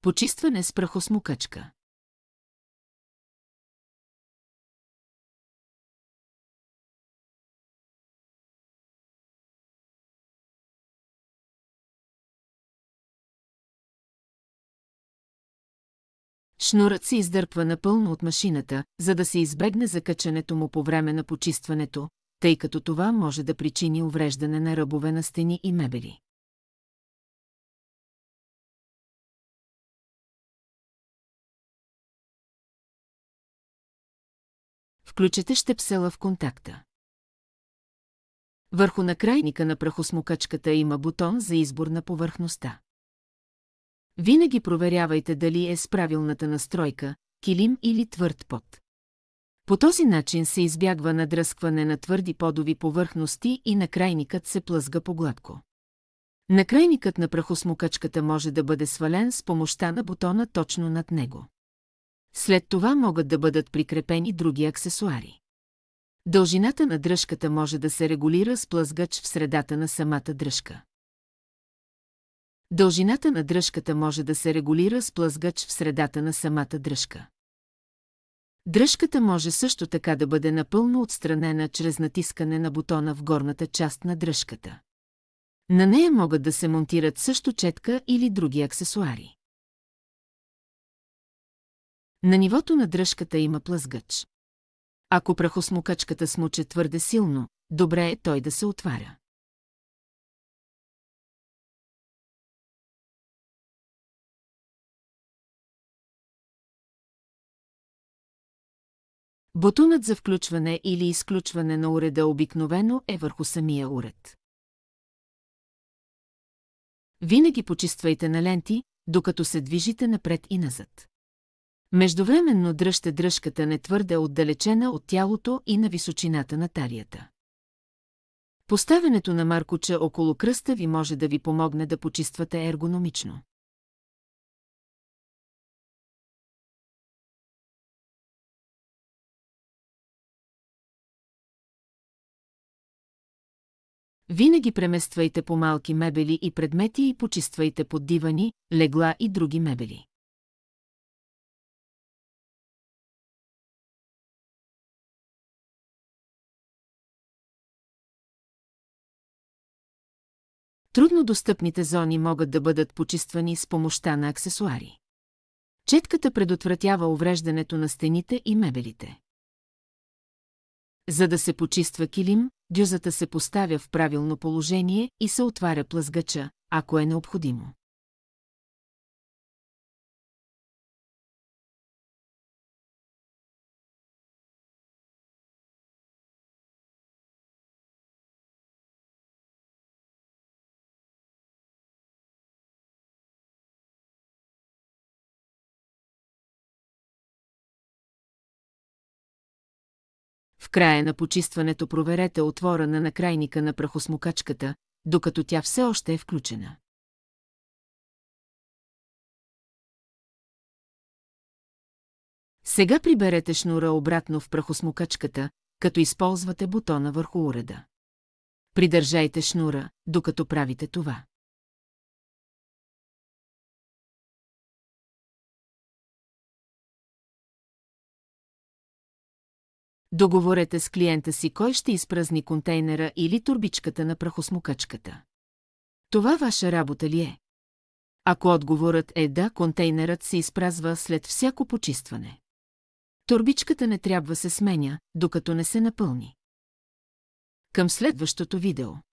Почистване с прахосмукачка. Шнурът се издърпва напълно от машината, за да се избегне закачането му по време на почистването, тъй като това може да причини увреждане на ръбове на стени и мебели. Включете щепсела в контакта. Върху накрайника на прахосмукачката има бутон за избор на повърхността. Винаги проверявайте дали е с правилната настройка, килим или твърд пот. По този начин се избягва надръскване на твърди подови повърхности и накрайникът се плъзга по-гладко. Накрайникът на прахосмукачката може да бъде свален с помощта на бутона точно над него. След това могат да бъдат прикрепени други аксесуари. Дължината на дръжката може да се регулира с плъзгач в средата на самата дръжка. Дължината на дръжката може да се регулира с плъзгач в средата на самата дръжка. Дръжката може също така да бъде напълно отстранена чрез натискане на бутона в горната част на дръжката. На нея могат да се монтират също четка или други аксесуари. На нивото на дръжката има плъзгач. Ако прахосмукачката смуче твърде силно, добре е той да се отваря. Бутонът за включване или изключване на уреда обикновено е върху самия уред. Винаги почиствайте на ленти, докато се движите напред и назад. Междувременно дръжте дръжката не твърде отдалечена от тялото и на височината на талията. Поставянето на маркуча около кръста ви може да ви помогне да почиствате ергономично. Винаги премествайте по малки мебели и предмети и почиствайте под дивани, легла и други мебели. Трудно достъпните зони могат да бъдат почиствани с помощта на аксесуари. Четката предотвратява увреждането на стените и мебелите. За да се почиства килим, дюзата се поставя в правилно положение и се отваря плъзгача, ако е необходимо. В края на почистването проверете отвора на накрайника на прахосмукачката, докато тя все още е включена. Сега приберете шнура обратно в прахосмукачката, като използвате бутона върху уреда. Придържайте шнура, докато правите това. Договорете с клиента си кой ще изпразни контейнера или турбичката на прахосмукачката. Това ваша работа ли е? Ако отговорът е да, контейнерът се изпразва след всяко почистване. Турбичката не трябва се сменя, докато не се напълни. Към следващото видео.